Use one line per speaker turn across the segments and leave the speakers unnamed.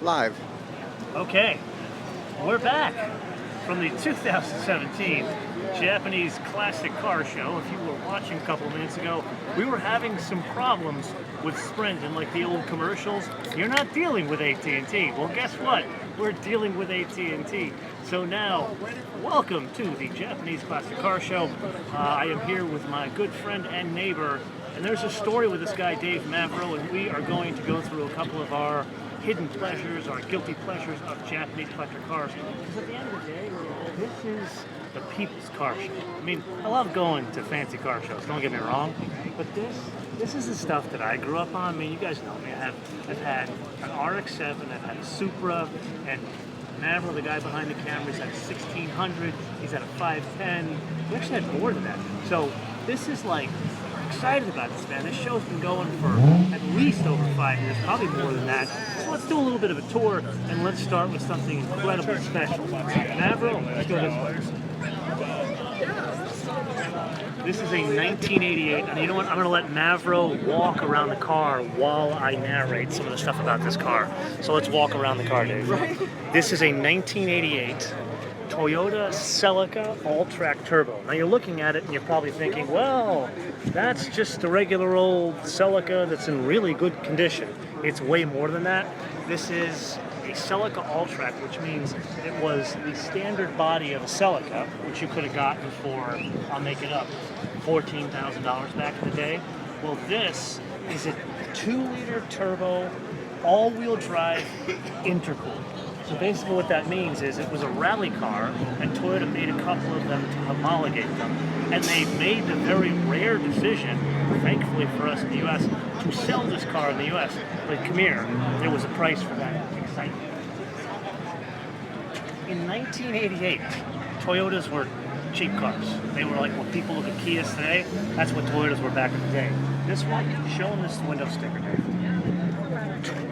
Live.
Okay, we're back from the 2017 Japanese Classic Car Show. If you were watching a couple of minutes ago, we were having some problems with Sprint, and like the old commercials, you're not dealing with AT&T. Well, guess what? We're dealing with AT&T. So now, welcome to the Japanese Classic Car Show. I am here with my good friend and neighbor, and there's a story with this guy, Dave Mavro, and we are going to go through a couple of our hidden pleasures, our guilty pleasures of Japanese collector cars. Because at the end of the day, this is the people's car show. I mean, I love going to fancy car shows, don't get me wrong, but this is the stuff that I grew up on. I mean, you guys know me. I've had an RX7, I've had a Supra, and Mavro, the guy behind the camera, he's had a 1600, he's had a 510. We actually had more than that. So this is like, excited about this, man. This show's been going for at least over 5 years, probably more than that. So let's do a little bit of a tour, and let's start with something incredibly special. Mavro, let's go this way. This is a 1988, and you know what? I'm going to let Mavro walk around the car while I narrate some of the stuff about this car. So let's walk around the car, Dave. This is a 1988 Toyota Celica Alltrack Turbo. Now you're looking at it and you're probably thinking, well, that's just a regular old Celica that's in really good condition. It's way more than that. This is a Celica Alltrack, which means it was the standard body of a Celica, which you could have gotten for, I'll make it up, $14,000 back in the day. Well, this is a 2-liter turbo, all-wheel drive, intercooled. So basically what that means is it was a rally car, and Toyota made a couple of them to homologate them. And they made the very rare decision, thankfully for us in the U.S., to sell this car in the U.S. But come here, there was a price for that excitement. In 1988, Toyotas were cheap cars. They were like when people look at Kias today, that's what Toyotas were back in the day. This one, show them this window sticker, Dave.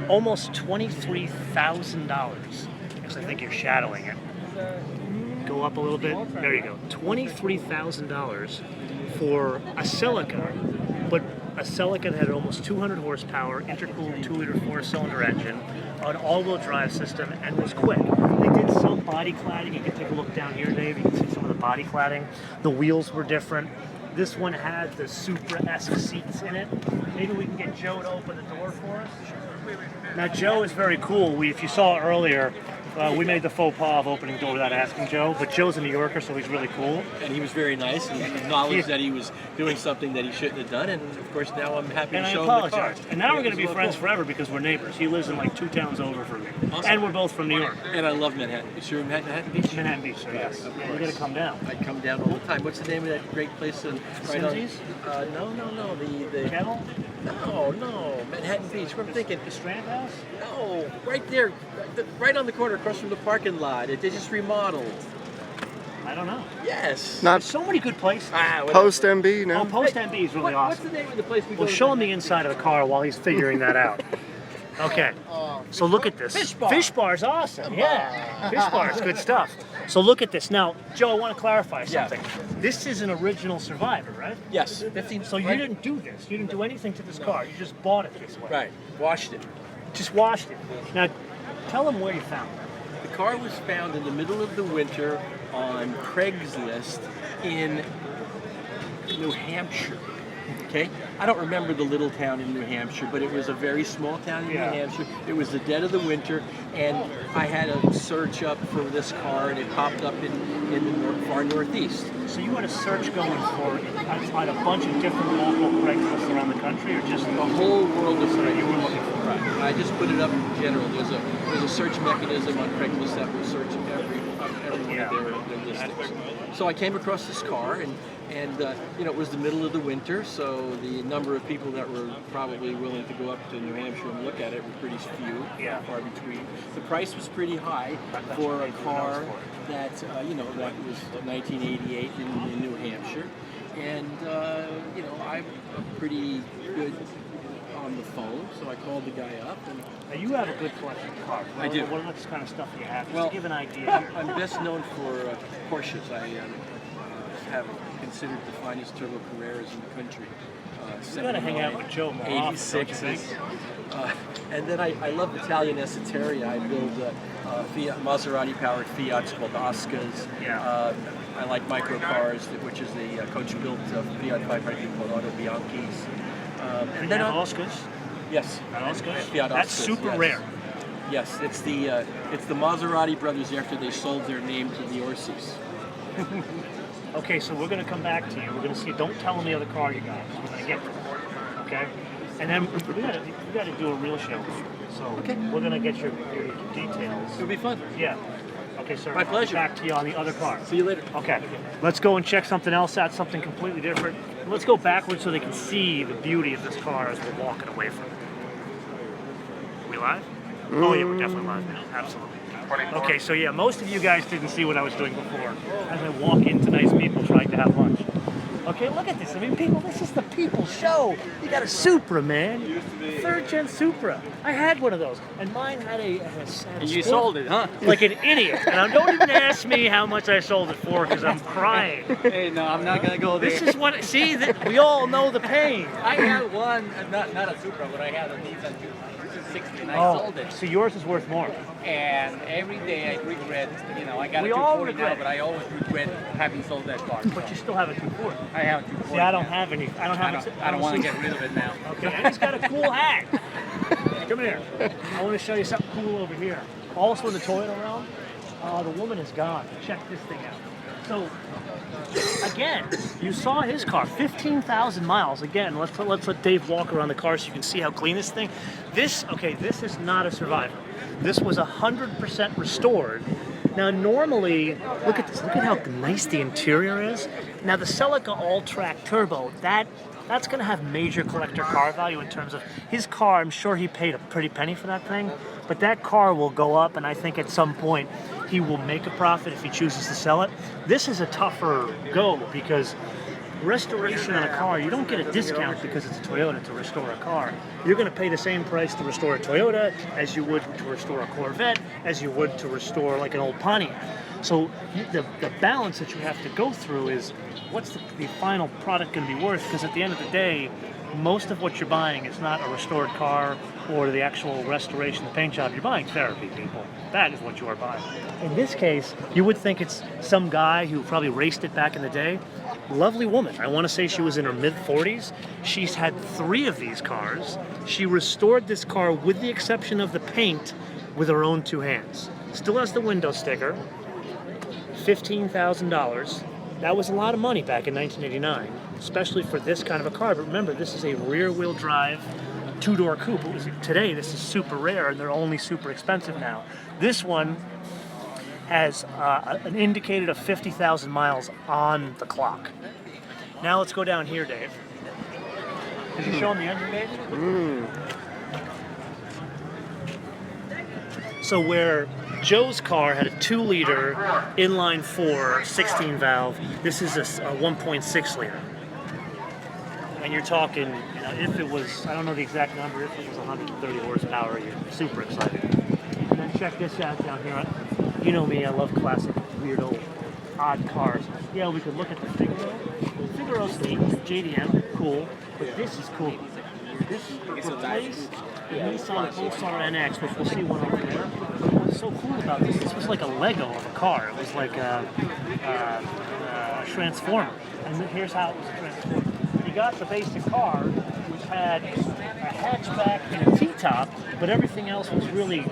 Almost $23,000. Actually, I think you're shadowing it. Go up a little bit. There you go. $23,000 for a Celica, but a Celica that had almost 200 horsepower, intercooled 2-liter 4-cylinder engine, an all-wheel drive system, and was quick. They did some body cladding. You can take a look down here, Dave. You can see some of the body cladding. The wheels were different. This one had the Supra-esque seats in it. Maybe we can get Joe to open the door for us. Now, Joe is very cool. If you saw earlier, we made the faux pas of opening the door without asking Joe, but Joe's a New Yorker, so he's really cool.
And he was very nice and acknowledged that he was doing something that he shouldn't have done, and of course now I'm happy to show him the car.
And now we're going to be friends forever because we're neighbors. He lives in like 2 towns over from me. Awesome. And we're both from New York.
And I love Manhattan. Is your Manhattan Beach?
Manhattan Beach, so yes. We're going to come down.
I come down all the time. What's the name of that great place? Right
Cindy's?
No. The
Kettle?
No. Manhattan Beach. What I'm thinking.
The Strand House?
No, right there, right on the corner across from the parking lot. They just remodeled.
I don't know.
Yes.
There's so many good places.
Post MB, no?
Oh, Post MB is really awesome.
What's the name of the place we go to?
Well, show him the inside of the car while he's figuring that out. Okay, so look at this.
Fish bar.
Fish bar's awesome, yeah. Fish bar's good stuff. So look at this. Now, Joe, I want to clarify something.
Yeah.
This is an original Survivor, right?
Yes. 15.
So you didn't do this. You didn't do anything to this car. You just bought it this way.
Right. Washed it.
Just washed it. Now, tell them where you found it.
The car was found in the middle of the winter on Craigslist in New Hampshire. Okay? I don't remember the little town in New Hampshire, but it was a very small town in New Hampshire. It was the dead of the winter, and I had a search up for this car, and it popped up in the far northeast.
So you had a search going for on a bunch of different local Craigslist around the country, or just
The whole world of
that you were looking for?
Right. I just put it up in general. There's a search mechanism on Craigslist that will search every one of their listings. So I came across this car, and it was the middle of the winter, so the number of people that were probably willing to go up to New Hampshire and look at it were pretty few, far between. The price was pretty high for a car that that was 1988 in New Hampshire, and I'm pretty good on the phone, so I called the guy up. And
now you have a good collection of cars.
I do.
What kind of stuff do you have? Just
well,
to give an idea.
I'm best known for Porsches. I have considered the finest turbo Carreras in the country.
You gotta hang out with Joe more often, don't you think?
86s. And then I love Italian esoteria. I build Fiat Maserati-powered Fiats called Oscas.
Yeah.
I like microcars, which is the coach-built Fiat 500 called Auto Bianchis.
And then Oscars.
Yes.
Oscars.
Fiat
That's
Oscars,
super
yes.
rare.
Yes, it's the Maserati brothers after they sold their name to the Orsis.
Okay, so we're gonna come back to you. We're gonna see. Don't tell them the other car you got. We're gonna get them. Okay. And then we gotta do a real show. So we're gonna get your details.
It'll be fun.
Yeah. Okay, sir.
My pleasure.
Back to you on the other car.
See you later.
Okay. Let's go and check something else out, something completely different. Let's go backwards so they can see the beauty of this car as we're walking away from it. We live? Oh yeah, we're definitely live now. Absolutely. Okay, so yeah, most of you guys didn't see what I was doing before as I walk into nice people trying to have lunch. Okay, look at this. I mean, people, this is the people show. You got a Supra, man. Third-gen Supra. I had one of those, and mine had a
And you sold it, huh?
like an idiot. And don't even ask me how much I sold it for, because I'm crying.
Hey, no, I'm not gonna go there.
This is what, see, we all know the pain.
I had one, not a Supra, but I had a Nissan 260, and I sold it.
So yours is worth more.
And every day I regret, I got
We
a
all
240 now,
regret.
but I always regret having sold that car.
But you still have a 240.
I have a 240.
See, I don't
now.
have any. I don't have
I don't want to get rid of it now.
Okay, and he's got a cool hat. Come here. I want to show you something cool over here. Also in the Toyota realm, the woman is gone. Check this thing out. So, again, you saw his car, 15,000 miles. Again, let's let Dave walk around the car so you can see how clean this thing. This is not a Survivor. This was 100% restored. Now, normally, look at this. Look at how nice the interior is. Now, the Celica Alltrack Turbo, that's going to have major collector car value in terms of his car. I'm sure he paid a pretty penny for that thing, but that car will go up, and I think at some point he will make a profit if he chooses to sell it. This is a tougher go because restoration on a car, you don't get a discount because it's a Toyota to restore a car. You're going to pay the same price to restore a Toyota as you would to restore a Corvette, as you would to restore like an old Pontiac. So the balance that you have to go through is what's the final product going to be worth? Because at the end of the day, most of what you're buying is not a restored car or the actual restoration, the paint job. You're buying therapy, people. That is what you are buying. In this case, you would think it's some guy who probably raced it back in the day. Lovely woman. I want to say she was in her mid-40s. She's had 3 of these cars. She restored this car with the exception of the paint with her own 2 hands. Still has the window sticker. $15,000. That was a lot of money back in 1989, especially for this kind of a car. But remember, this is a rear-wheel drive 2-door coupe. Today, this is super rare, and they're only super expensive now. This one has an indicated of 50,000 miles on the clock. Now let's go down here, Dave. Did you show him the engine, Dave? So where Joe's car had a 2-liter inline 4 16 valve, this is a 1.6 liter. And you're talking, if it was, I don't know the exact number, if it was 130 horsepower, you're super excited. And then check this out down here. You know me, I love classic, weirdo, odd cars. Yeah, we could look at the Figaro. Figaro's neat, JDM, cool, but this is cool. This replaced the Nissan Pulsar NX, which we'll see one over there. What's so cool about this was like a Lego of a car. It was like a transformer. And here's how it was a transformer. You got the basic car, which had a hatchback and a T-top, but everything else was really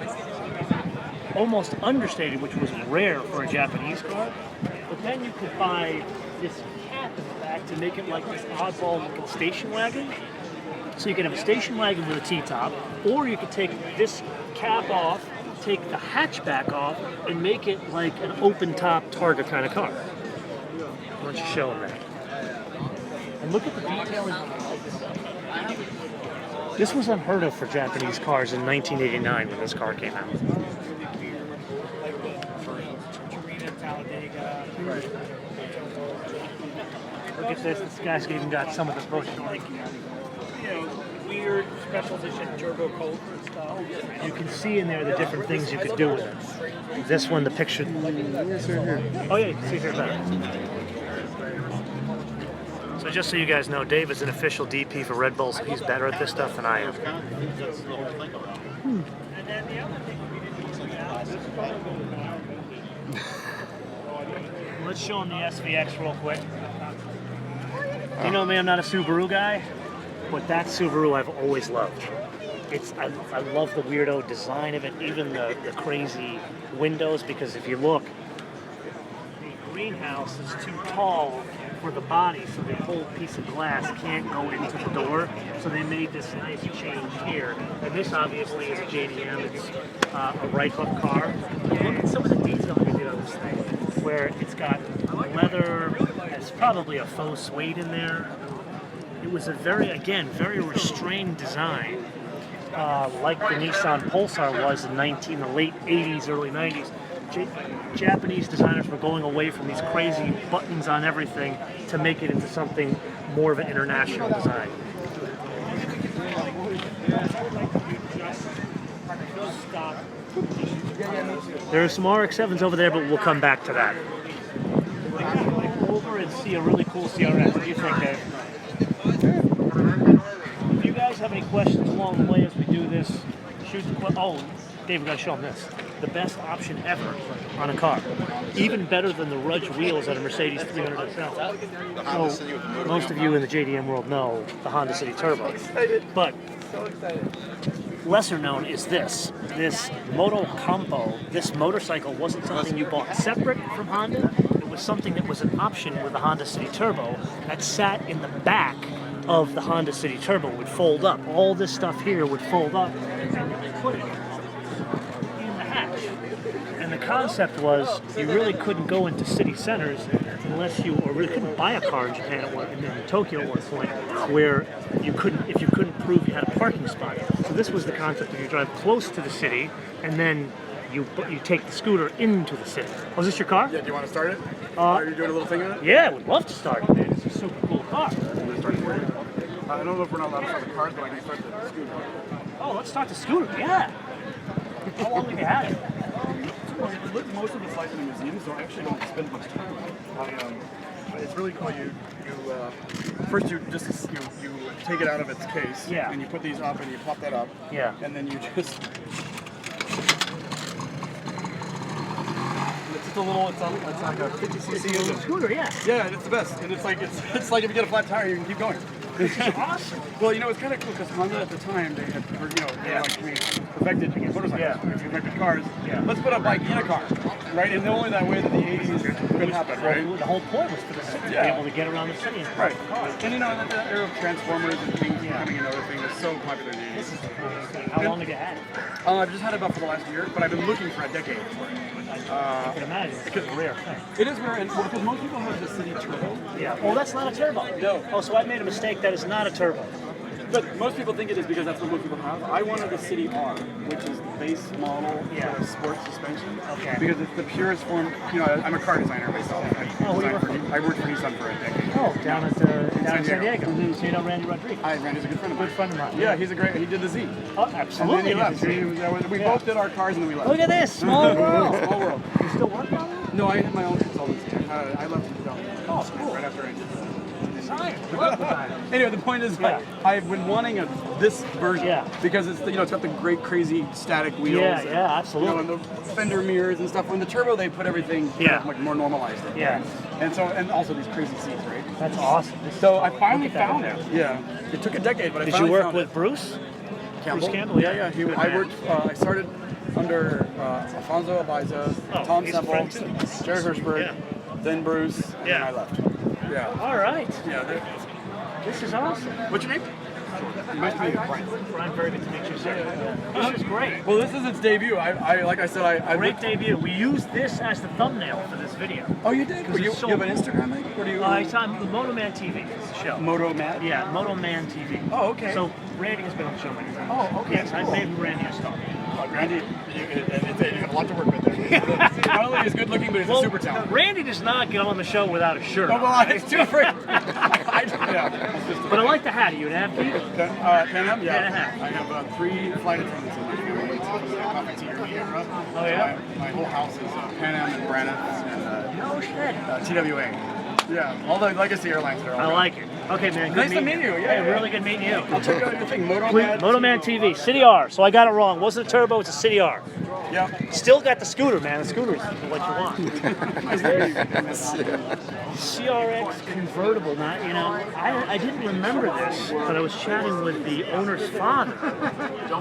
almost understated, which was rare for a Japanese car. But then you could buy this cap in the back to make it like this oddball-looking station wagon. So you could have a station wagon with a T-top, or you could take this cap off, take the hatchback off, and make it like an open-top Targa kind of car. Why don't you show them that? And look at the detailing. This was unheard of for Japanese cars in 1989 when this car came out. Look at this. This guy's even got some of the brochure.
Weird special edition turbo coat and stuff.
You can see in there the different things you could do with it. This one, the picture. Oh yeah, you can see here better. So just so you guys know, Dave is an official DP for Red Bull, so he's better at this stuff than I am. Let's show him the SVX real quick. You know me, I'm not a Subaru guy, but that Subaru I've always loved. I love the weirdo design of it, even the crazy windows, because if you look, the greenhouse is too tall for the body, so the whole piece of glass can't go into the door. So they made this nice change here. And this obviously is a JDM. It's a right hook car. Look at some of the detail they did on this thing, where it's got leather. It's probably a faux suede in there. It was a very restrained design, like the Nissan Pulsar was in the late 80s, early 90s. Japanese designers were going away from these crazy buttons on everything to make it into something more of an international design. There are some RX7s over there, but we'll come back to that. Over and see a really cool CRS. What do you think, Dave? If you guys have any questions along the way as we do this, shoot the question. Oh, Dave, we got to show them this. The best option ever on a car. Even better than the Rudge wheels at a Mercedes 300 SL. So most of you in the JDM world know the Honda City Turbo. But lesser known is this. This Moto Campo, this motorcycle wasn't something you bought separate from Honda. It was something that was an option with the Honda City Turbo that sat in the back of the Honda City Turbo, would fold up. All this stuff here would fold up and you put it in the hatch. And the concept was you really couldn't go into city centers unless you, or really couldn't buy a car in Japan at one, and then in Tokyo at one point, where you couldn't, if you couldn't prove you had a parking spot. So this was the concept of you drive close to the city and then you take the scooter into the city. Oh, is this your car?
Yeah, do you want to start it? Are you doing a little thing on it?
Yeah, I would love to start it, man. It's a super cool car.
I don't know if we're not allowed to start the cars, but I can start the scooter.
Oh, let's start the scooter, yeah. How long have you had it?
Most of it's like in a museum, so I actually don't spend much time on it. It's really cool. First you take it out of its case,
yeah,
and you put these up and you pop that up,
yeah,
and then you just. It's just a little. It's like a 50cc
scooter, yeah.
Yeah, it's the best, and it's like if you get a flat tire, you can keep going.
This is awesome.
Well, it's kind of cool because Honda at the time they had, we perfected motorcycles, we perfected cars. Yeah. Let's put a bike in a car, right? And only that way that the 80s could happen, right?
The whole point was for the city to be able to get around the city.
Right. And the era of Transformers and things becoming another thing was so popular in the 80s.
How long have you had it?
I've just had it about for the last year, but I've been looking for a decade for it.
I can imagine. It's a rare thing.
It is rare, and because most people have the City Turbo.
Yeah. Oh, that's not a turbo.
No.
Oh, so I made a mistake. That is not a turbo.
But most people think it is because that's what most people have. I wanted the City R, which is the base model for sports suspension.
Okay.
Because it's the purest form. I'm a car designer myself. I worked for Nissan for a decade.
Oh, down in San Diego. Mm-hmm. So you know Randy Rodriguez?
Randy's a good friend of mine.
Good friend of mine.
Yeah, he's a great. He did the Z.
Oh, absolutely.
And then he left. We both did our cars and then we left.
Look at this, small world.
Small world.
You still work on it?
No, I had my own consultancy. I left in 2000.
Oh, cool.
Right after I did
Anyway,
the point is, I've been wanting this version because it's it's got the great crazy static wheels.
Yeah, absolutely.
And the fender mirrors and stuff. When the turbo, they put everything like more normalized.
Yeah.
And also these crazy seats, right?
That's awesome.
So I finally found it. Yeah. It took a decade, but I finally found it.
Did you work with Bruce?
Campbell?
Bruce Campbell?
Yeah. I started under Alfonso Abiza, Tom Semple, Jerry Hirschberg, then Bruce, and then I left. Yeah.
All right.
Yeah.
This is awesome.
What's your name? Nice to meet you, Brian.
Brian, very good to meet you, sir. This is great.
Well, this is its debut. Like I said,
great debut. We used this as the thumbnail for this video.
Oh, you did? You have an Instagram, Mike? What do you?
It's on the Moto Man TV. It's the show.
Moto Man?
Yeah, Moto Man TV.
Oh, okay.
So Randy has been on the show many times.
Oh, okay.
Yes, I made Randy a star.
Randy, you have a lot to work with there. Not only is good looking, but he's a super talent.
Randy does not get on the show without a shirt.
Oh, well, I'm too afraid.
But I like the hat. Are you an athlete?
Pan Am? Yeah.
Hat.
I have 3 flight attendants in my family. It's a profiteer era.
Oh, yeah?
So my whole house is Pan Am and Braniff and
no shit.
TWA. Yeah, all the legacy airlines are all
I
right.
like it. Okay, man. Good
Nice to meet you. Yeah,
Hey,
yeah.
really good meeting you.
I'll check out your thing, Motoman.
Motoman TV, City R. So I got it wrong. It wasn't a turbo, it's a City R.
Yeah.
Still got the scooter, man. The scooter's what you want. CRX convertible. Now, you know, I didn't remember this, but I was chatting with the owner's father.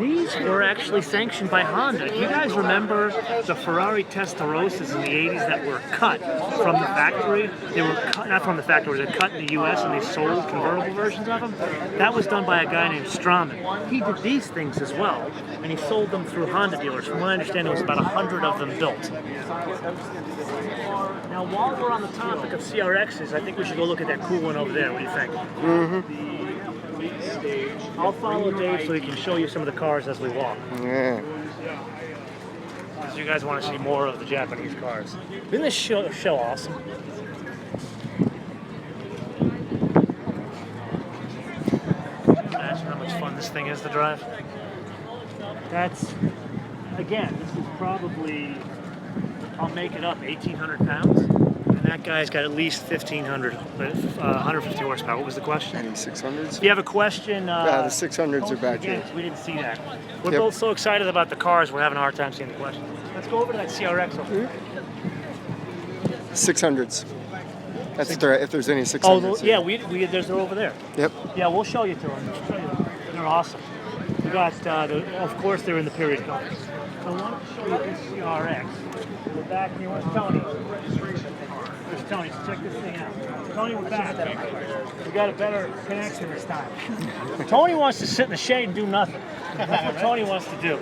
These were actually sanctioned by Honda. You guys remember the Ferrari Testarossas in the 80s that were cut from the factory? They were cut, not from the factory, they were cut in the US and they sold convertible versions of them? That was done by a guy named Strauman. He did these things as well, and he sold them through Honda dealers. From what I understand, there was about 100 of them built. Now, while we're on the topic of CRXs, I think we should go look at that cool one over there. What do you think? Mm-hmm. I'll follow Dave so he can show you some of the cars as we walk.
Yeah.
Because you guys want to see more of the Japanese cars. Isn't this show awesome? Imagine how much fun this thing is to drive. That's, again, this is probably, I'll make it up, 1,800 pounds. And that guy's got at least 150 horsepower. What was the question?
Any 600s?
If you have a question...
Yeah, the 600s are back here.
We didn't see that. We're
Yep.
both so excited about the cars, we're having a hard time seeing the questions. Let's go over to that CRX over there.
600s. That's if there's any 600s.
Oh, yeah, they're over there.
Yep.
Yeah, we'll show you to them. They're awesome. We got, of course, they're in the period colors. So I want to show you this CRX. We're back here with Tony. There's Tony, so check this thing out. Tony, we're back. We got a better connection this time. Tony wants to sit in the shade and do nothing. That's what Tony wants to do.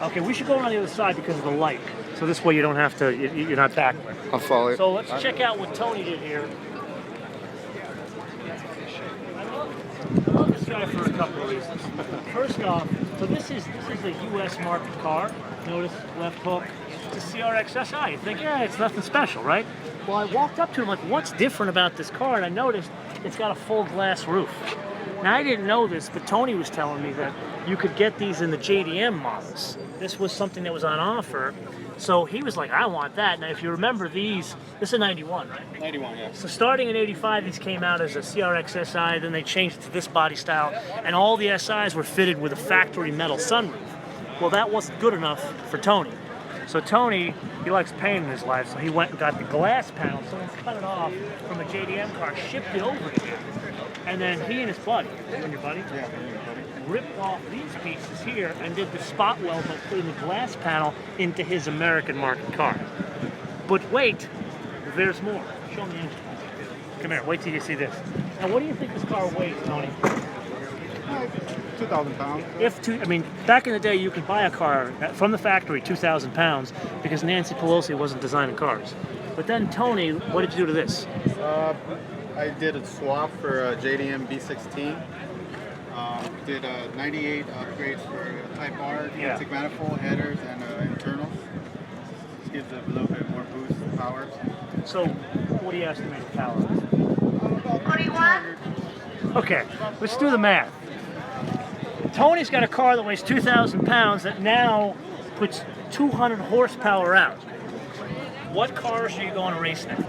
Okay, we should go around the other side because of the light. So this way you don't have to, you're not backward.
I'll follow you.
So let's check out what Tony did here. I love this guy for a couple of reasons. First off, so this is a U.S. market car. Notice left hook. It's a CRX SI. You think, yeah, it's nothing special, right? Well, I walked up to him like, what's different about this car? And I noticed it's got a full glass roof. Now, I didn't know this, but Tony was telling me that you could get these in the JDM models. This was something that was on offer. So he was like, I want that. Now, if you remember these, this is a 91, right?
91, yeah.
So starting in 85, these came out as a CRX SI, then they changed it to this body style, and all the SIs were fitted with a factory metal sunroof. Well, that wasn't good enough for Tony. So Tony, he likes pain in his life, so he went and got the glass panel, someone cut it off from a JDM car, shipped it over to him, and then he and his buddy, you and your buddy?
Yeah.
Ripped off these pieces here and did the spot weld by putting the glass panel into his American market car. But wait, there's more. Show me the engine. Come here, wait till you see this. Now, what do you think this car weighs, Tony?
2,000 pounds.
Back in the day, you could buy a car from the factory, 2,000 pounds, because Nancy Pelosi wasn't designing cars. But then, Tony, what did you do to this?
I did a swap for a JDM B16. Did 98 upgrades for Type R, basic manifold, headers, and internals. This gives it a little bit more boost power.
So, what do you estimate the power?
41.
Okay, let's do the math. Tony's got a car that weighs 2,000 pounds that now puts 200 horsepower out. What cars are you going to race now?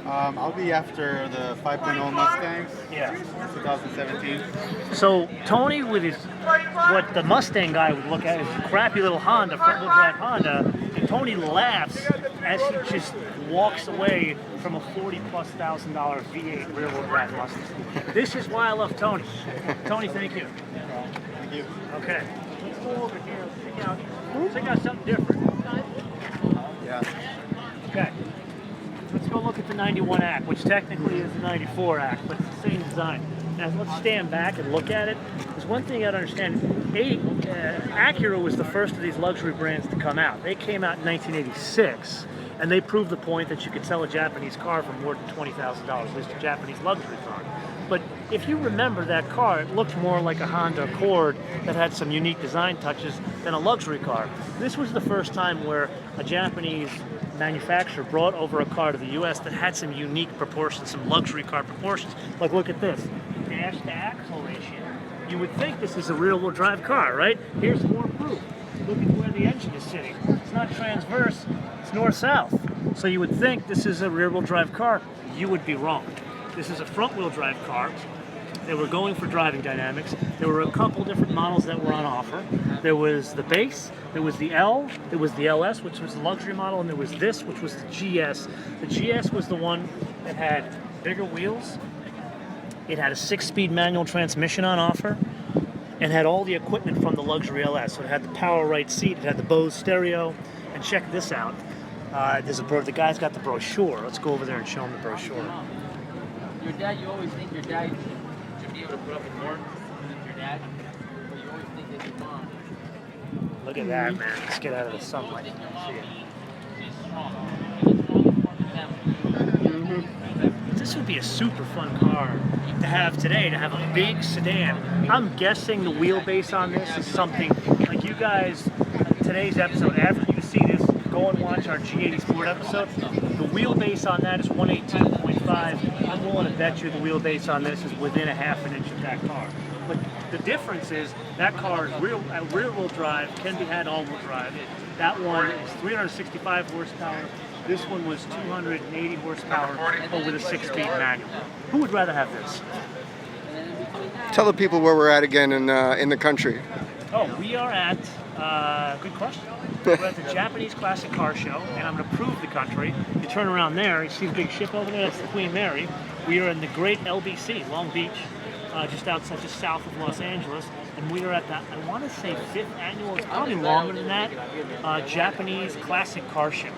I'll be after the 5.0 Mustangs.
Yeah.
2017.
So Tony, with his what the Mustang guy would look at is a crappy little Honda, front-wheel drive Honda, and Tony laughs as he just walks away from a $40,000+ V8 rear-wheel drive Mustang. This is why I love Tony. Tony, thank you.
Thank you.
Okay, let's go over here. Check out something different.
Yeah.
Okay. Let's go look at the 91 ACK, which technically is the 94 ACK, but it's the same design. Now, let's stand back and look at it. There's one thing you got to understand. Acura was the first of these luxury brands to come out. They came out in 1986, and they proved the point that you could sell a Japanese car for more than $20,000, at least a Japanese luxury car. But if you remember that car, it looked more like a Honda Accord that had some unique design touches than a luxury car. This was the first time where a Japanese manufacturer brought over a car to the U.S. that had some unique proportions, some luxury car proportions. Like, look at this, dash to axle ratio. You would think this is a rear-wheel drive car, right? Here's more proof. Look at where the engine is sitting. It's not transverse, it's north-south. So you would think this is a rear-wheel drive car. you would be wrong. This is a front-wheel drive car. They were going for driving dynamics. There were a couple different models that were on offer. There was the base, there was the L, there was the LS, which was the luxury model, and there was this, which was the GS. The GS was the one that had bigger wheels. It had a 6-speed manual transmission on offer, and had all the equipment from the luxury LS. So it had the power right seat, it had the Bose stereo, and check this out. The guy's got the brochure. Let's go over there and show him the brochure.
Your dad, you always think your dad should be able to put up with more than your dad, but you always think that your mom.
Look at that, man. Let's get out of the sunlight. This would be a super fun car to have today, to have a big sedan. I'm guessing the wheelbase on this is something like you guys, today's episode, after you see this, go and watch our G80 Sport episode. The wheelbase on that is 118.5. I'm willing to bet you the wheelbase on this is within a half an inch of that car. But the difference is that car is rear-wheel drive, can be had all-wheel drive. That one is 365 horsepower. This one was 280 horsepower, but with a 6-speed manual. Who would rather have this?
Tell the people where we're at again in the country.
Oh, we are at, good question. We're at the Japanese Classic Car Show, and I'm going to prove the country. You turn around there, you see the big ship over there, that's the Queen Mary. We are in the great LBC, Long Beach, just south of Los Angeles, and we are at the, I want to say 5th annual, it's probably longer than that, Japanese Classic Car Show.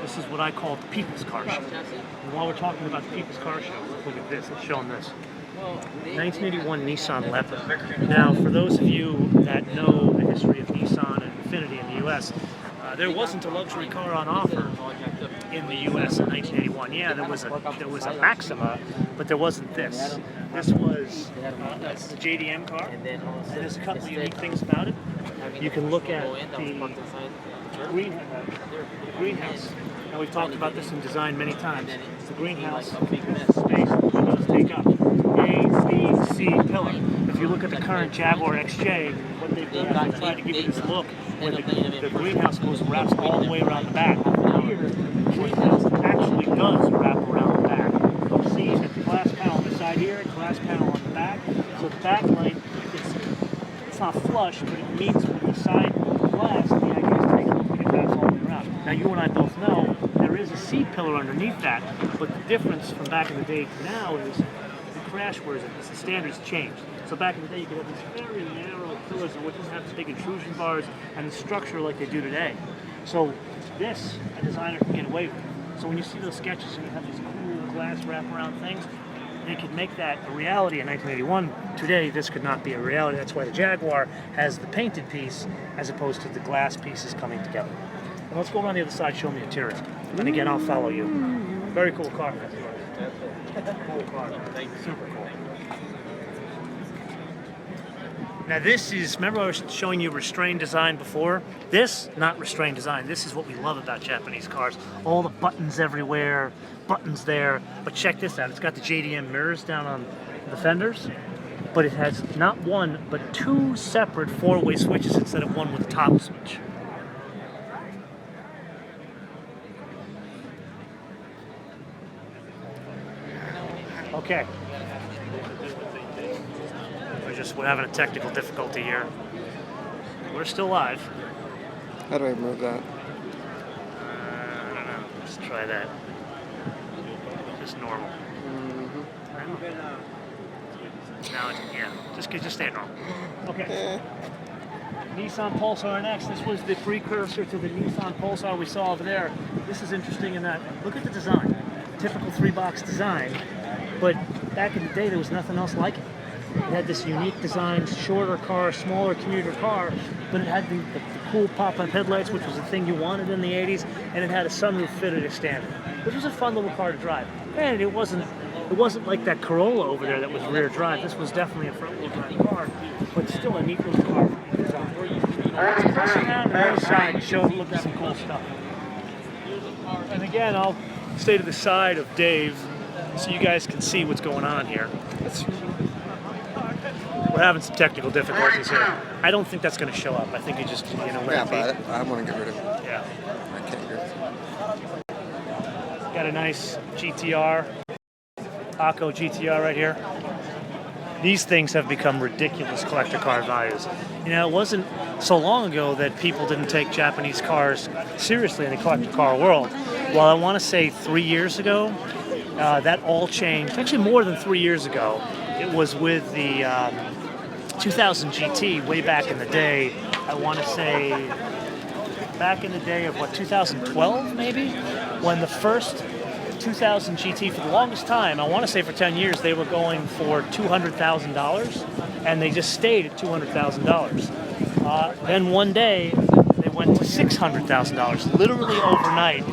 This is what I call the People's Car Show. And while we're talking about the People's Car Show, look at this, let's show them this. 1981 Nissan Leopard. Now, for those of you that know the history of Nissan and Infiniti in the U.S., there wasn't a luxury car on offer in the U.S. in 1981. Yeah, there was a Maxima, but there wasn't this. This was the JDM car, and there's a couple of unique things about it. You can look at the greenhouse. Now, we've talked about this in design many times. The greenhouse, space, windows take up. A, B, C pillar. If you look at the current Jaguar XJ, what they've done is they've tried to give you this look where the greenhouse wraps all the way around the back. Here, the greenhouse actually does wrap around the back. You see that the glass panel on the side here, glass panel on the back. So the backlight, it's not flush, but it meets with the side glass. The idea is to make it look like it wraps all the way around. Now, you and I both know there is a C pillar underneath that, but the difference from back in the day to now is crash worthiness. The standards changed. So back in the day, you could have these very narrow pillars and wouldn't have these big intrusion bars and the structure like they do today. So this, a designer can get away with. So when you see those sketches and you have these cool glass wraparound things, they could make that a reality in 1981. Today, this could not be a reality. That's why the Jaguar has the painted piece as opposed to the glass pieces coming together. And let's go around the other side, show them the interior. And again, I'll follow you. Very cool car. Cool car. Super cool. Now this is, remember I was showing you restrained design before? This, not restrained design. This is what we love about Japanese cars. All the buttons everywhere, buttons there. But check this out. It's got the JDM mirrors down on the fenders, but it has not one, but 2 separate 4-way switches instead of one with a toggle switch. Okay. We're having a technical difficulty here. We're still live.
How do I move that?
I don't know. Let's try that. Just normal. Now just stay normal. Okay. Nissan Pulsar NX. This was the precursor to the Nissan Pulsar we saw over there. This is interesting in that, look at the design. Typical 3-box design. But back in the day, there was nothing else like it. It had this unique design, shorter car, smaller commuter car, but it had the cool pop-up headlights, which was the thing you wanted in the 80s, and it had a sunroof fitted as standard, which was a fun little car to drive. And it wasn't like that Corolla over there that was rear drive. This was definitely a front-wheel drive car, but still a neat little car for the design. Let's press around the other side and look at some cool stuff. And again, I'll stay to the side of Dave so you guys can see what's going on here. We're having some technical difficulties here. I don't think that's going to show up. I think you just,
Yeah, but I want to get rid of it.
Yeah.
I can't get rid of it.
Got a nice GTR. Akko GTR right here. These things have become ridiculous collector car values. You know, it wasn't so long ago that people didn't take Japanese cars seriously in the collector car world. Well, I want to say 3 years ago, that all changed. Actually, more than 3 years ago. It was with the 2000 GT way back in the day. I want to say back in the day of, what, 2012 maybe? When the first 2000 GT, for the longest time, I want to say for 10 years, they were going for $200,000, and they just stayed at $200,000. Then one day, they went to $600,000, literally overnight,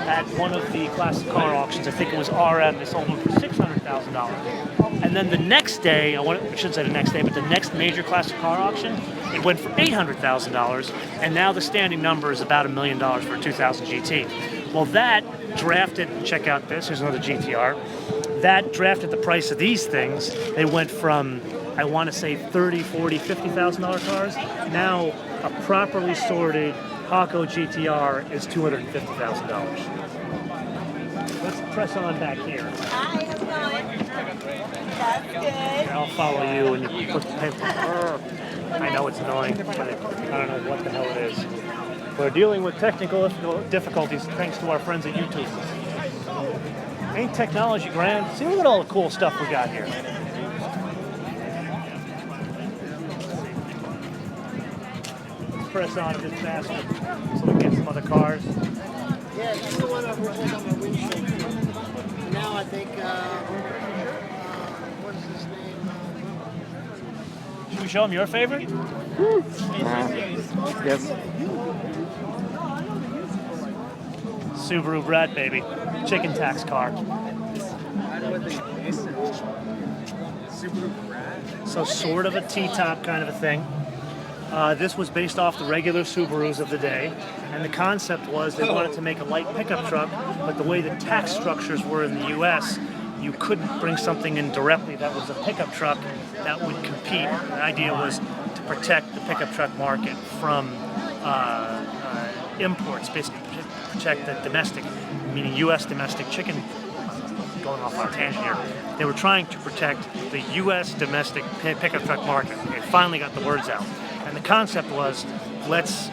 at one of the classic car auctions. I think it was RM. They sold them for $600,000. And then the next day, I shouldn't say the next day, but the next major classic car auction, it went for $800,000, and now the standing number is about $1 million for a 2000 GT. Well, that drafted, check out this, here's another GTR, that drafted the price of these things. They went from, I want to say, $30,000, $40,000, $50,000 cars. Now, a properly sorted Akko GTR is $250,000. Let's press on back here.
Hi, how's it going? That's good.
I'll follow you and you put the paper. I know it's annoying, but I don't know what the hell it is. We're dealing with technical difficulties thanks to our friends at YouTube. Ain't technology grand? See, look at all the cool stuff we got here. Let's press on a bit faster so we can get some other cars.
Yeah, that's the one over on my windshield. Now I think, what is his name?
Should we show them your favorite?
Yes.
Subaru Brat, baby. Chicken tax car. So sort of a T-top kind of a thing. This was based off the regular Subarus of the day, and the concept was they wanted to make a light pickup truck, but the way the tax structures were in the U.S., you couldn't bring something in directly that was a pickup truck that would compete. The idea was to protect the pickup truck market from imports, basically protect the domestic, meaning U.S. domestic chicken. Going off on a tangent here. They were trying to protect the U.S. domestic pickup truck market. They finally got the words out. And the concept was, the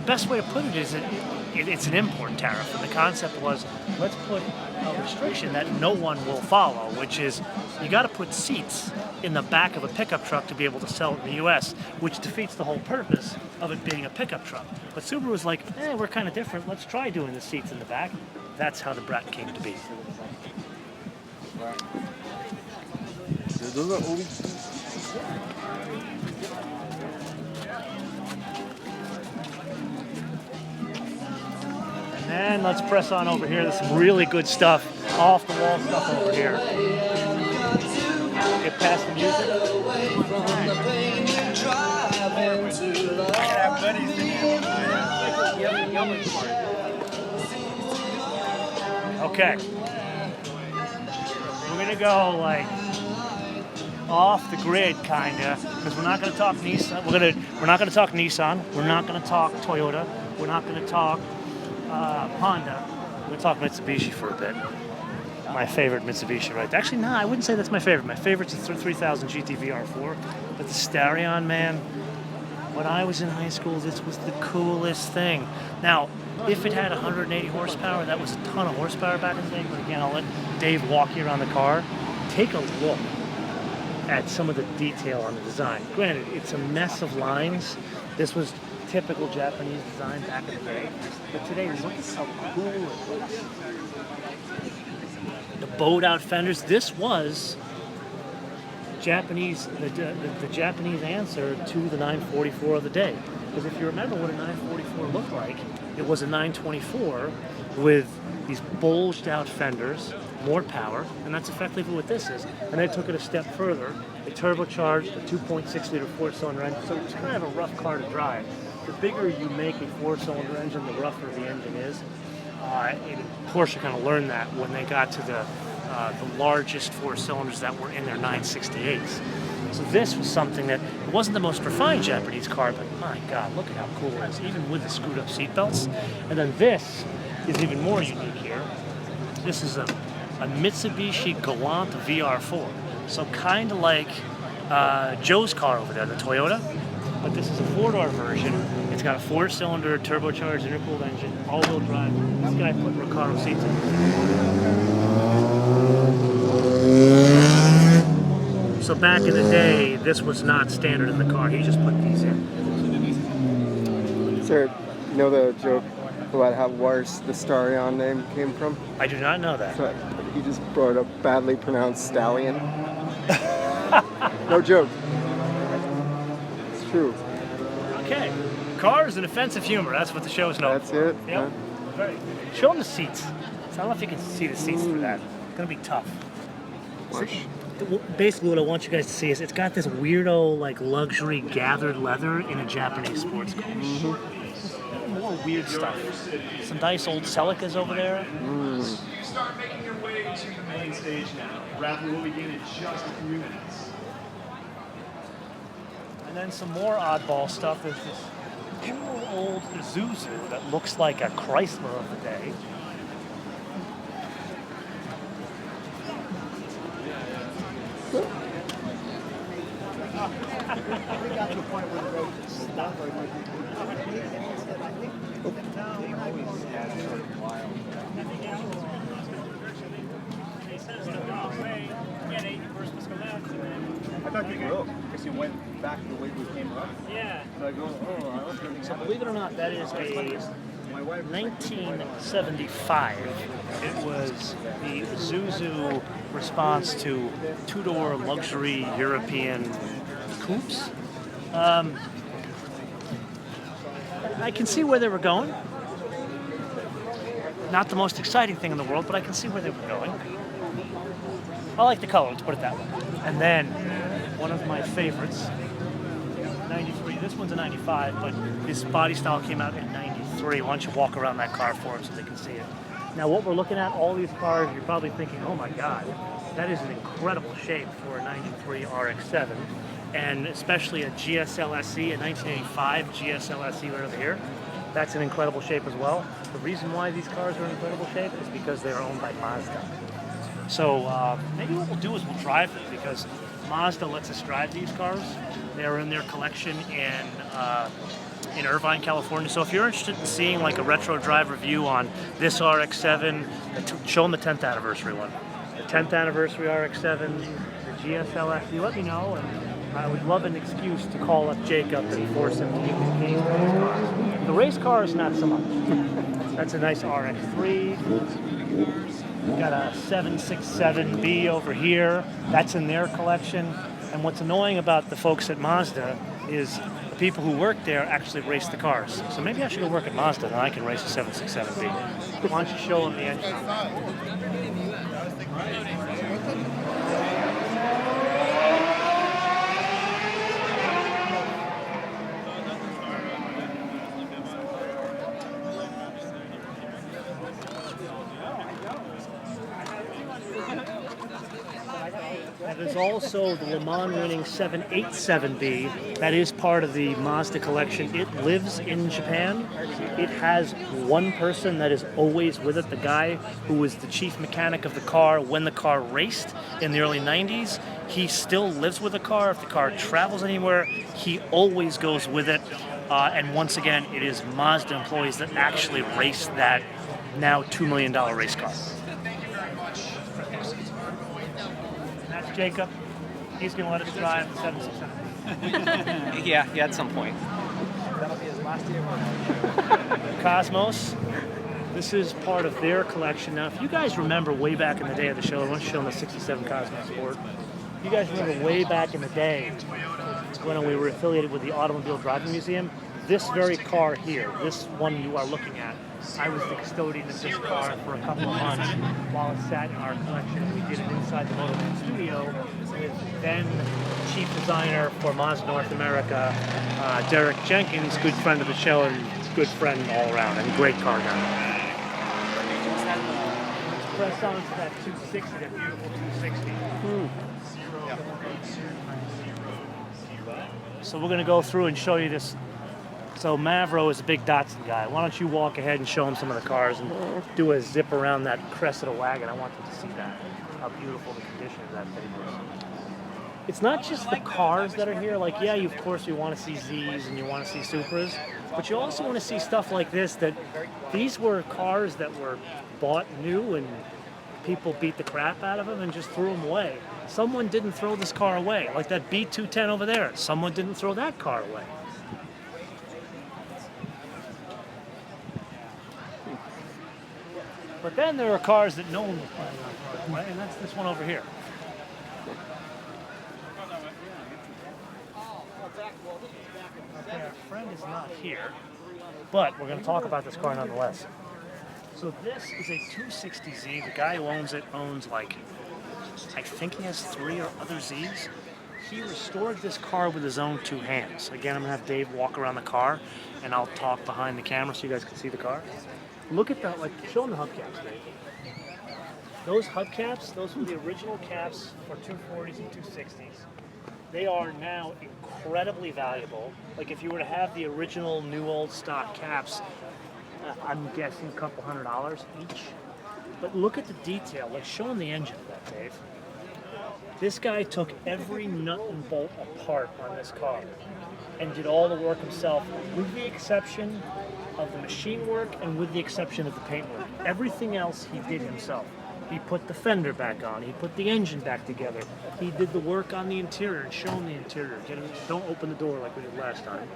best way to put it is it's an import tariff. And the concept was, let's put a restriction that no one will follow, which is you got to put seats in the back of a pickup truck to be able to sell it in the U.S., which defeats the whole purpose of it being a pickup truck. But Subaru was like, we're kind of different. Let's try doing the seats in the back. That's how the Brat came to be. And then let's press on over here. There's some really good stuff, off-the-wall stuff over here. Get past the music. Okay. We're gonna go like off the grid, kinda, because we're not gonna talk Nissan. We're not gonna talk Nissan. We're not gonna talk Toyota. We're not gonna talk Honda. We're gonna talk Mitsubishi for a bit. My favorite Mitsubishi, right? Actually, no, I wouldn't say that's my favorite. My favorite's the 3000 GT VR4. But the Starion, man, when I was in high school, this was the coolest thing. Now, if it had 180 horsepower, that was a ton of horsepower back in the day. But again, I'll let Dave walk you around the car. Take a look at some of the detail on the design. Granted, it's a mess of lines. This was typical Japanese design back in the day. But today, look at how cool it looks. The bowed-out fenders. This was Japanese, the Japanese answer to the 944 of the day. Because if you remember what a 944 looked like, it was a 924 with these bulged-out fenders, more power, and that's effectively what this is. And they took it a step further. They turbocharged a 2.6-liter four-cylinder engine, so it's kind of a rough car to drive. The bigger you make a four-cylinder engine, the rougher the engine is. And Porsche kind of learned that when they got to the largest four cylinders that were in their 968s. So this was something that it wasn't the most refined Japanese car, but my God, look at how cool it is, even with the screwed up seatbelts. And then this is even more unique here. This is a a Mitsubishi Galant VR4. So kind of like Joe's car over there, the Toyota. But this is a four-door version. It's got a four-cylinder, turbocharged, intercooled engine, all-wheel drive. This guy put Recaro seats in. So back in the day, this was not standard in the car. He just put these in.
Sir, you know the joke about how Wars the Starion name came from?
I do not know that.
So he just brought up badly pronounced stallion. No joke. It's true.
Okay. Cars and offensive humor. That's what the show's known
That's
for.
it?
Yep. Right. Show them the seats. So I don't know if you can see the seats through that. It's going to be tough. Basically what I want you guys to see is it's got this weirdo like luxury gathered leather in a Japanese sports car. More weird stuff. Some nice old Celicas over there.
Start making your way to the main stage now. Rapping will begin in just a few minutes.
And then some more oddball stuff. There's this cool old Isuzu that looks like a Chrysler of the day.
We got to a point where the road stopped.
I thought you broke because you went back the way we came up.
Yeah.
So I go, oh, I was going
So believe it or not, that is a 1975. It was the Isuzu response to two-door luxury European coupes. I can see where they were going. Not the most exciting thing in the world, but I can see where they were going. I like the color, let's put it that way. And then, one of my favorites, 93. This one's a 95, but this body style came out in 93. Why don't you walk around that car for them so they can see it. Now, what we're looking at, all these cars, you're probably thinking, oh my God, that is an incredible shape for a 93 RX7. And especially a GSL SE, a 1985 GSL SE right over here. That's an incredible shape as well. The reason why these cars are in incredible shape is because they are owned by Mazda. So maybe what we'll do is we'll drive them because Mazda lets us drive these cars. They're in their collection in Irvine, California. So if you're interested in seeing like a retro drive review on this RX7, show them the 10th anniversary one. The 10th anniversary RX7, the GSL SE, let me know. And I would love an excuse to call up Jacob and force him to give me the keys to these cars. The race cars, not so much. That's a nice RX3. We've got a 767B over here. That's in their collection. And what's annoying about the folks at Mazda is the people who work there actually race the cars. So maybe I should go work at Mazda and I can race a 767B. Why don't you show them the engine? That is also the Le Mans winning 787B. That is part of the Mazda collection. It lives in Japan. It has one person that is always with it, the guy who was the chief mechanic of the car when the car raced in the early 90s. He still lives with the car. If the car travels anywhere, he always goes with it. And once again, it is Mazda employees that actually race that now $2 million race car. Jacob, he's going to let us drive the 767.
Yeah, at some point.
That'll be his last year.
Cosmos, this is part of their collection. Now, if you guys remember way back in the day of the show, I want to show them the 67 Cosmos Sport. You guys remember way back in the day when we were affiliated with the Automobile Driving Museum, this very car here, this one you are looking at, I was the custodian of this car for a couple of months while it sat in our collection. We did it inside the Motorman studio with then chief designer for Mazda North America, Derek Jenkins, good friend of the show and good friend all around, and great car guy. Let's press on to that 260, that beautiful 260. So we're going to go through and show you this So Mavro is a big Datsun guy. Why don't you walk ahead and show them some of the cars and do a zip around that crest of the wagon. I want them to see that, how beautiful the condition of that thing is. It's not just the cars that are here. Like, yeah, of course you want to see Zs and you want to see Supras, but you also want to see stuff like this, that these were cars that were bought new and people beat the crap out of them and just threw them away. Someone didn't throw this car away. Like that B210 over there, someone didn't throw that car away. But then there are cars that no one was planning on throwing away, and that's this one over here. Okay, our friend is not here, but we're going to talk about this car nonetheless. So this is a 260Z. The guy who owns it owns, like, I think he has 3 or other Zs. He restored this car with his own 2 hands. Again, I'm going to have Dave walk around the car, and I'll talk behind the camera so you guys can see the car. Look at that, like, show them the hubcaps, Dave. Those hubcaps, those were the original caps for 240s and 260s. They are now incredibly valuable. Like, if you were to have the original new old stock caps, I'm guessing a couple $100 each. But look at the detail. Like, show them the engine of that, Dave. This guy took every nut and bolt apart on this car and did all the work himself, with the exception of the machine work and with the exception of the paint work. Everything else he did himself. He put the fender back on. He put the engine back together. He did the work on the interior and show him the interior. Don't open the door like we did last time.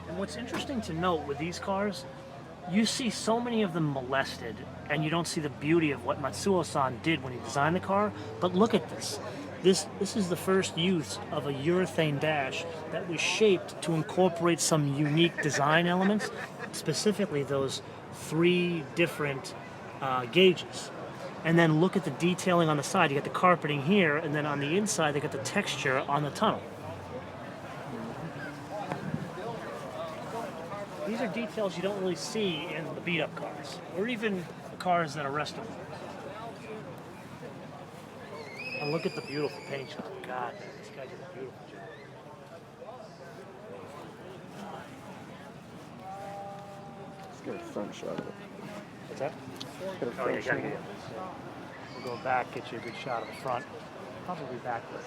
And what's interesting to note with these cars, you see so many of them molested, and you don't see the beauty of what Matsuo-san did when he designed the car. But look at this. This is the first use of a urethane dash that was shaped to incorporate some unique design elements, specifically those 3 different gauges. And then look at the detailing on the side. You got the carpeting here, and then on the inside, they got the texture on the tunnel. These are details you don't really see in the beat-up cars, or even the cars that are restored. And look at the beautiful paint job. God, this guy did a beautiful job.
Let's get a front shot of it.
What's that?
Get a
Oh, yeah,
front shot.
yeah. We'll go back, get you a good shot of the front. Probably backwards.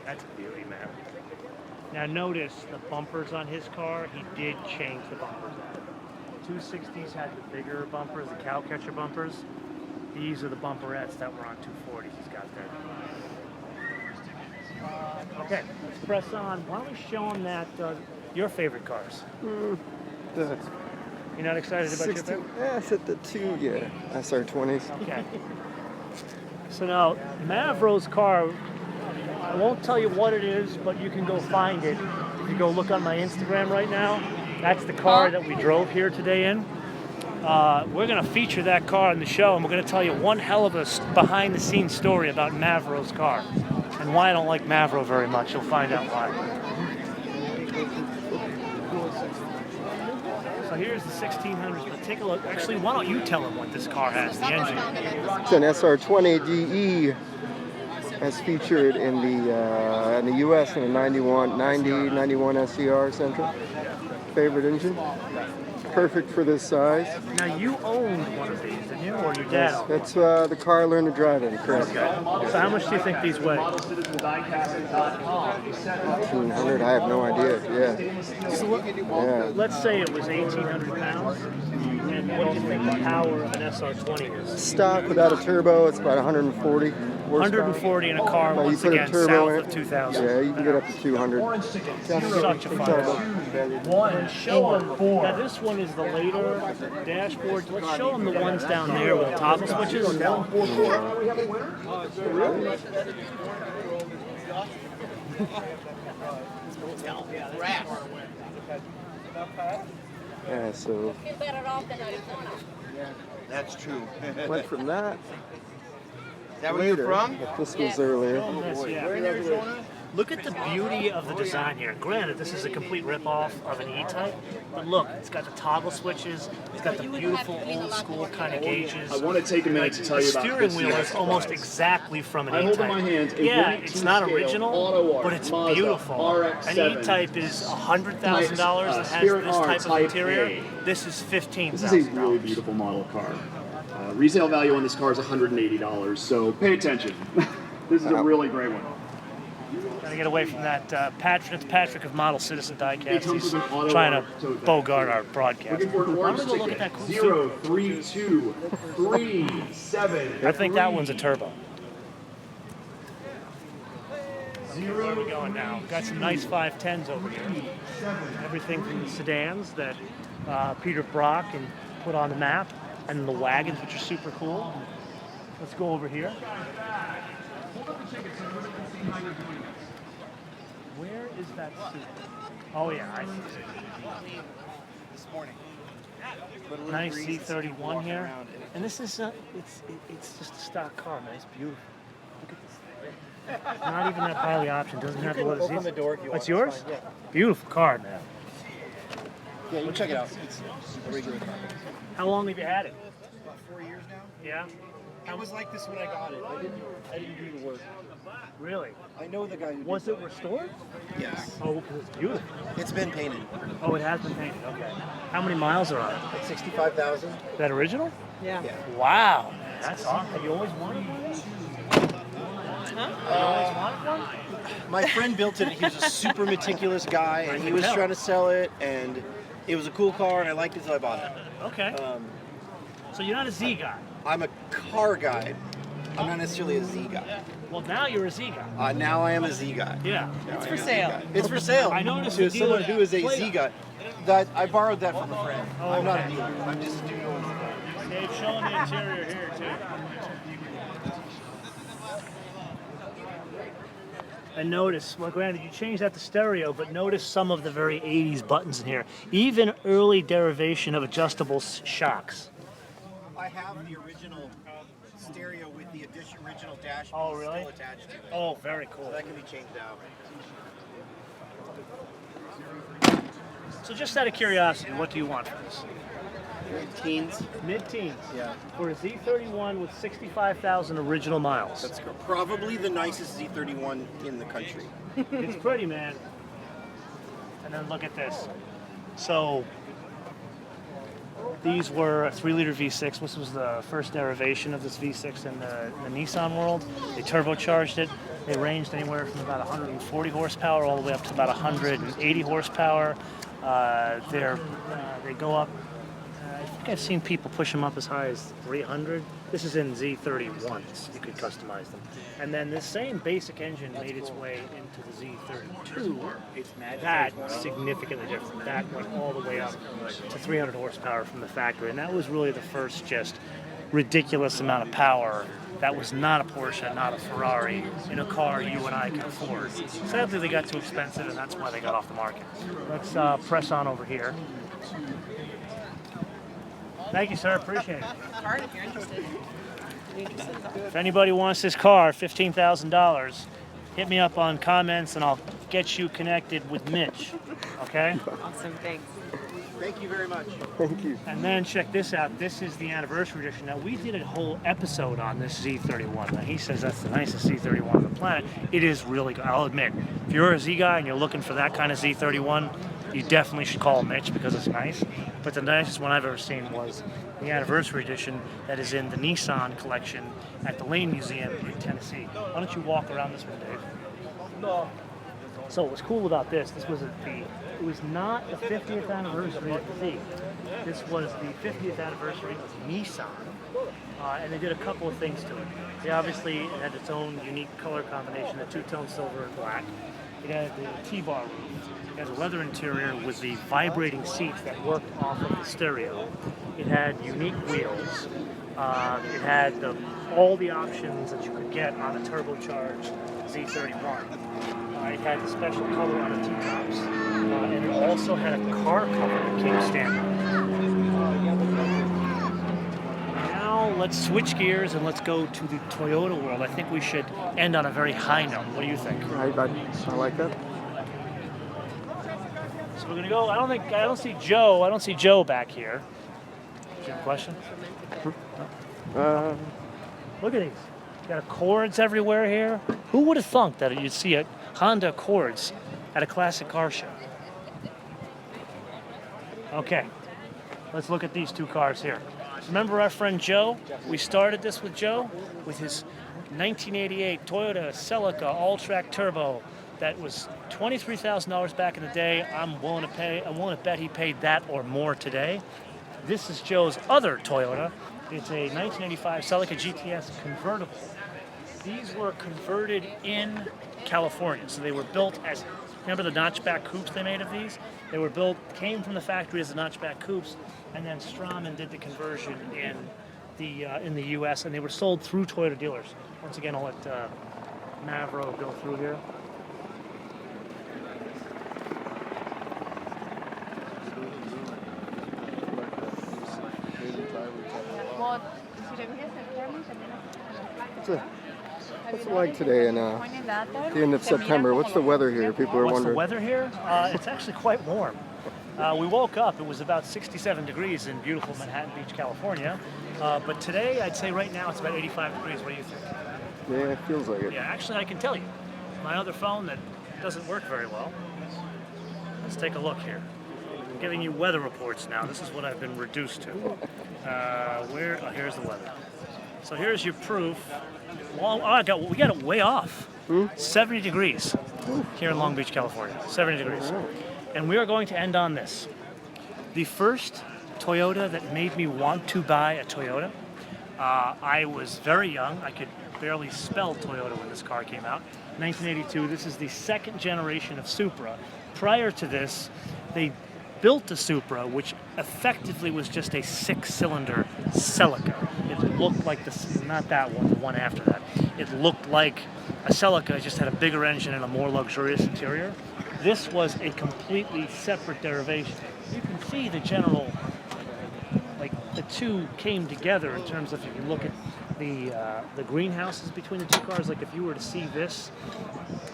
That's a beauty, man. Now notice the bumpers on his car, he did change the bumpers. 260s had the bigger bumpers, the cow catcher bumpers. These are the bumperettes that were on 240s. He's got that. Okay, let's press on. Why don't we show him that your favorite cars?
The
You're not excited about your
60,
favorite?
yeah, I said the 2, yeah. SR20s.
Okay. So now, Mavro's car, I won't tell you what it is, but you can go find it. If you go look on my Instagram right now, that's the car that we drove here today in. We're going to feature that car in the show, and we're going to tell you one hell of a behind-the-scenes story about Mavro's car and why I don't like Mavro very much. You'll find out why. So here's the 1600s, but take a look. Actually, why don't you tell them what this car has, the engine?
It's an SR20 GE, as featured in the US in a 91 SCR Central. Favorite engine. Perfect for this size.
Now you owned one of these, didn't you, or your dad owned?
That's the car I learned to drive in, correct.
Okay. So how much do you think these weigh?
1,800, I have no idea, yeah.
Let's say it was 1,800 pounds. And what do you think the power of an SR20 is?
Stock without a turbo, it's about 140 horsepower.
140 in a car,
But
once
you put
again,
a turbo
south
in
of
it,
2,000.
yeah, you can get up to 200.
Such a fun car. Show them. Now this one is the later dashboard. Let's show them the ones down there with the toggle switches.
Yeah, so
That's true.
went from that
Is that where you're
later,
from?
but this was earlier.
Yes, yeah.
Where in Arizona?
Look at the beauty of the design here. Granted, this is a complete rip-off of an E-Type, but look, it's got the toggle switches, it's got the beautiful old-school kind of gauges.
I want to take a minute to tell you about
the steering wheel is almost exactly from an
I
E-Type.
hold in my hands a
Yeah,
1/8
it's not
scale
original,
auto
but it's
Mazda
beautiful.
RX7
An E-Type is $100,000 that has
Spirit
this
R
type of
Type
interior.
A.
This is $15,000.
This is a really beautiful model car. Resale value on this car is $180, so pay attention. This is a really great one.
Gotta get away from that Patrick of Model Citizen Diecast.
It comes
He's
with an auto
trying
art
to
tote bag.
bogart our broadcast.
Looking for an
Why
orange
don't we go look at
ticket?
that cool
03237.
I think that one's a turbo. Where are we going now? Got some nice 510s over here. Everything from the sedans that Peter Brock and put on the map, and the wagons, which are super cool. Let's go over here. Where is that seat? Oh yeah, I see.
This morning.
Nice Z31 here, and this is it's just a stock car, man. It's beautiful. Look at this thing. Not even that highly optioned. Doesn't have a lot of seats.
Open the door if you want.
That's yours?
Yeah.
Beautiful car, man.
Yeah, you check it out. It's a regular car.
How long have you had it?
About 4 years now.
Yeah.
It was like this when I got it. I didn't do the work.
Really?
I know the guy who
Was
did
it restored?
Yes.
Oh, because it's beautiful.
It's been painted.
Oh, it has been painted. Okay. How many miles are on it?
Like 65,000.
Is that original?
Yeah.
Wow. That's awesome. Have you always wanted one? Have you always wanted one?
My friend built it. He was a super meticulous guy, and he was trying to sell it, and it was a cool car, and I liked it, so I bought it.
Okay. So you're not a Z guy.
I'm a car guy. I'm not necessarily a Z guy.
Well, now you're a Z guy.
Now I am a Z guy.
Yeah.
It's for sale. It's for sale.
I noticed
to
the
someone
dealer
who is a
played
Z
it.
guy. That I borrowed that from a friend.
Oh,
I'm not a
okay.
dealer. I'm just a dude.
Dave, showing the interior here too. And notice, well, granted, you changed that to stereo, but notice some of the very 80s buttons in here. Even early derivation of adjustable shocks.
I have the original stereo with the original dash
Oh, really?
still attached to it.
Oh, very cool.
So that can be changed out.
So just out of curiosity, what do you want for this?
Teens.
Mid-teens.
Yeah.
For a Z31 with 65,000 original miles.
That's probably the nicest Z31 in the country.
It's pretty, man. And then look at this. So these were a 3-liter V6. This was the first derivation of this V6 in the Nissan world. They turbocharged it. They ranged anywhere from about 140 horsepower all the way up to about 180 horsepower. They go up. I think I've seen people push them up as high as 300. This is in Z31s. You could customize them. And then this same basic engine made its way into the Z32. That significantly different. That went all the way up to 300 horsepower from the factory. And that was really the first just ridiculous amount of power that was not a Porsche, not a Ferrari, in a car you and I can afford. Sadly, they got too expensive, and that's why they got off the market. Let's press on over here. Thank you, sir. Appreciate it.
Card if you're interested.
If anybody wants this car, $15,000, hit me up on comments, and I'll get you connected with Mitch. Okay?
Awesome, thanks.
Thank you very much.
Thank you.
And then check this out. This is the anniversary edition. Now, we did a whole episode on this Z31. Now, he says that's the nicest Z31 on the planet. It is really good. I'll admit, if you're a Z guy and you're looking for that kind of Z31, you definitely should call Mitch because it's nice. But the nicest one I've ever seen was the anniversary edition that is in the Nissan collection at the Lane Museum in Tennessee. Why don't you walk around this one, Dave? So what was cool about this was it was not the 50th anniversary of the Z. This was the 50th anniversary of Nissan. And they did a couple of things to it. They obviously had its own unique color combination, the two-tone silver and black. It had the T-bar roof. It had a leather interior with the vibrating seats that worked off of the stereo. It had unique wheels. It had all the options that you could get on a turbocharged Z31. It had the special color on the T-tops. And it also had a car cover that came standard. Now let's switch gears and let's go to the Toyota world. I think we should end on a very high note. What do you think?
I like that.
So we're gonna go. I don't see Joe. I don't see Joe back here. Do you have a question? Look at these. Got Accords everywhere here. Who would have thunk that you'd see a Honda Accords at a classic car show? Okay, let's look at these two cars here. Remember our friend Joe? We started this with Joe with his 1988 Toyota Celica Alltrack Turbo that was $23,000 back in the day. I'm willing to bet he paid that or more today. This is Joe's other Toyota. It's a 1985 Celica GTS convertible. These were converted in California, so they were built as, remember the notchback coupes they made of these? They were built, came from the factory as the notchback coupes, and then Straumann did the conversion in the U.S., and they were sold through Toyota dealers. Once again, I'll let Mavro go through here.
What's it like today in the end of September? What's the weather here? People are wondering.
What's the weather here? It's actually quite warm. We woke up, it was about 67 degrees in beautiful Manhattan Beach, California. But today, I'd say right now it's about 85 degrees. What do you think?
Yeah, it feels like it.
Yeah, actually I can tell you. My other phone that doesn't work very well. Let's take a look here. I'm giving you weather reports now. This is what I've been reduced to. Here's the weather. So here's your proof. We got it way off. 70 degrees here in Long Beach, California. 70 degrees. And we are going to end on this. The first Toyota that made me want to buy a Toyota. I was very young. I could barely spell Toyota when this car came out. 1982. This is the second generation of Supra. Prior to this, they built a Supra, which effectively was just a 6-cylinder Celica. It looked like not that one, the one after that. It looked like a Celica, it just had a bigger engine and a more luxurious interior. This was a completely separate derivation. You can see the general, like the two came together in terms of, if you look at the greenhouses between the two cars, like if you were to see this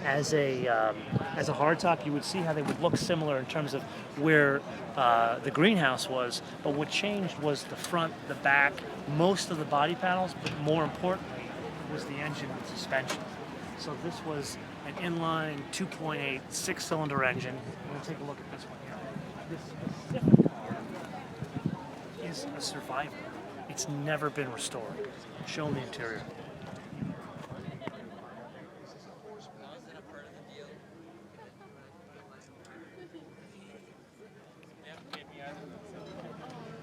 as a hardtop, you would see how they would look similar in terms of where the greenhouse was, but what changed was the front, the back, most of the body panels, but more importantly was the engine and suspension. So this was an inline 2.8 6-cylinder engine. We'll take a look at this one here. This specific car is a survivor. It's never been restored. Show them the interior.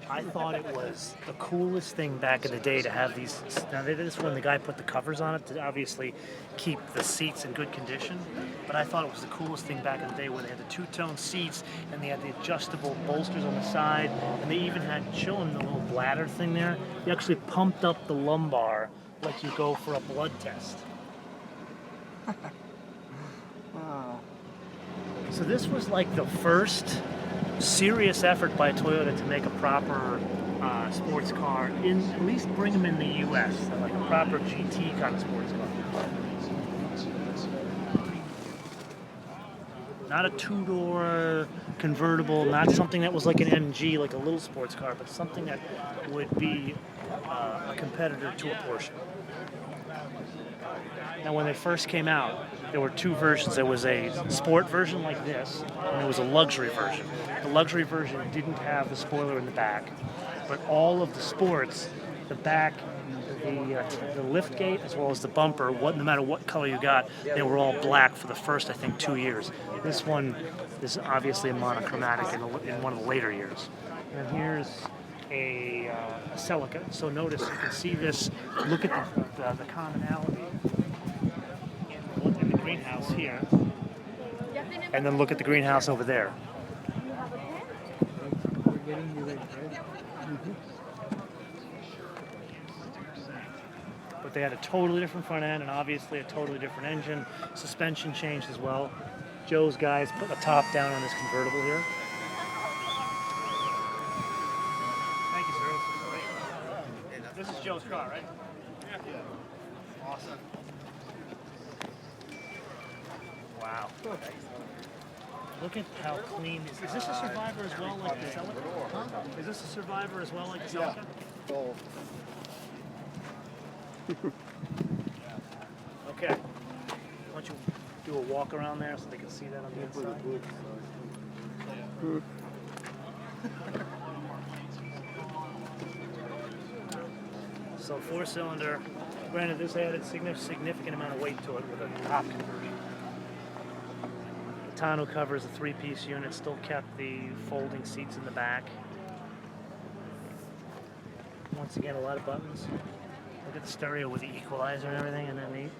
I thought it was the coolest thing back in the day to have these. Now, this one, the guy put the covers on it to obviously keep the seats in good condition. But I thought it was the coolest thing back in the day where they had the two-tone seats and they had the adjustable bolsters on the side, and they even had, showing the little bladder thing there, you actually pumped up the lumbar like you go for a blood test.
Wow.
So this was like the first serious effort by Toyota to make a proper sports car, at least bring them in the U.S., like a proper GT kind of sports car. Not a two-door convertible, not something that was like an MG, like a little sports car, but something that would be a competitor to a Porsche. Now, when they first came out, there were two versions. There was a sport version like this, and there was a luxury version. The luxury version didn't have the spoiler in the back, but all of the sports, the back, the lift gate, as well as the bumper, no matter what color you got, they were all black for the first, I think, 2 years. This one is obviously a monochromatic in one of the later years. And here's a Celica. So notice, you can see this, look at the commonality in the greenhouse here, and then look at the greenhouse over there. But they had a totally different front end and obviously a totally different engine. Suspension changed as well. Joe's guys put a top down on this convertible here. Thank you, sir. This is Joe's car, right? Yeah. Awesome. Wow. Look at how clean this is. Is this a Survivor as well, like the Celica? Huh? Is this a Survivor as well, like the Celica?
Oh.
Okay. Why don't you do a walk around there so they can see that on the inside? So 4-cylinder. Granted, this added significant amount of weight to it with a top conversion. The tonneau covers a 3-piece unit, still kept the folding seats in the back. Once again, a lot of buttons. Look at the stereo with the equalizer and everything underneath.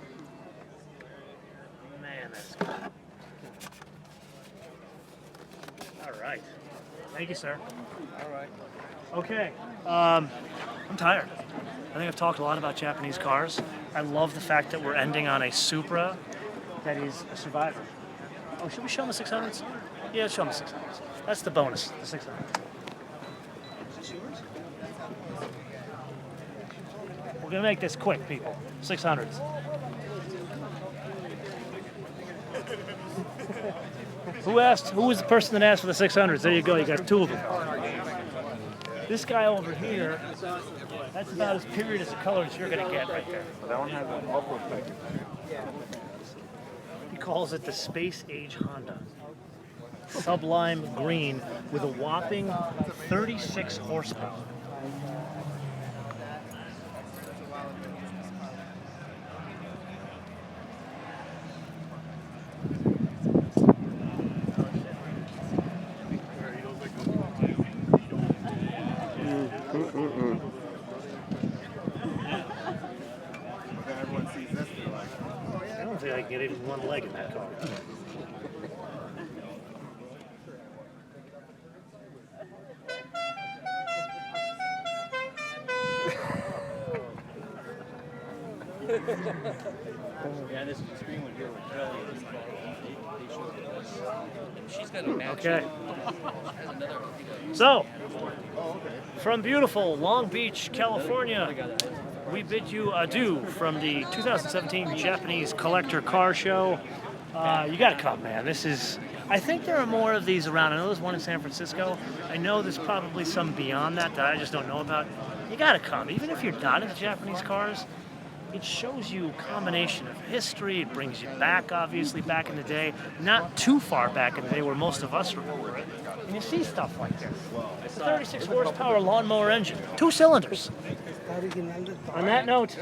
Man, that's good. All right. Thank you, sir.
All right.
Okay. I'm tired. I think I've talked a lot about Japanese cars. I love the fact that we're ending on a Supra that is a Survivor. Oh, should we show them the 600s? Yeah, show them the 600s. That's the bonus, the 600s. Is this yours? We're going to make this quick, people. 600s. Who was the person that asked for the 600s? There you go, you got 2 of them. This guy over here, that's about as period as a color as you're going to get right there.
That one has an off-road package.
He calls it the Space Age Honda. Sublime green with a whopping 36 horsepower. I don't think I can get even one leg in that car.
Yeah, this screen one here with Kelly. They showed this. And she's got a match.
Okay. So, from beautiful Long Beach, California, we bid you adieu from the 2017 Japanese Collector Car Show. You gotta come, man. This is, I think there are more of these around. I know there's one in San Francisco. I know there's probably some beyond that I just don't know about. You gotta come. Even if you're not into Japanese cars, it shows you a combination of history. It brings you back, obviously, back in the day. Not too far back in the day where most of us remember it. And you see stuff like this. A 36 horsepower lawnmower engine, 2 cylinders. On that note,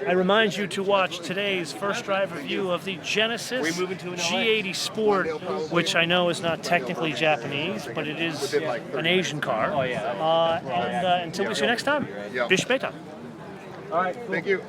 I remind you to watch today's first drive review of the Genesis G80 Sport, which I know is not technically Japanese, but it is an Asian car. And until we see you next time, Bish Beta.
All right.
Thank you.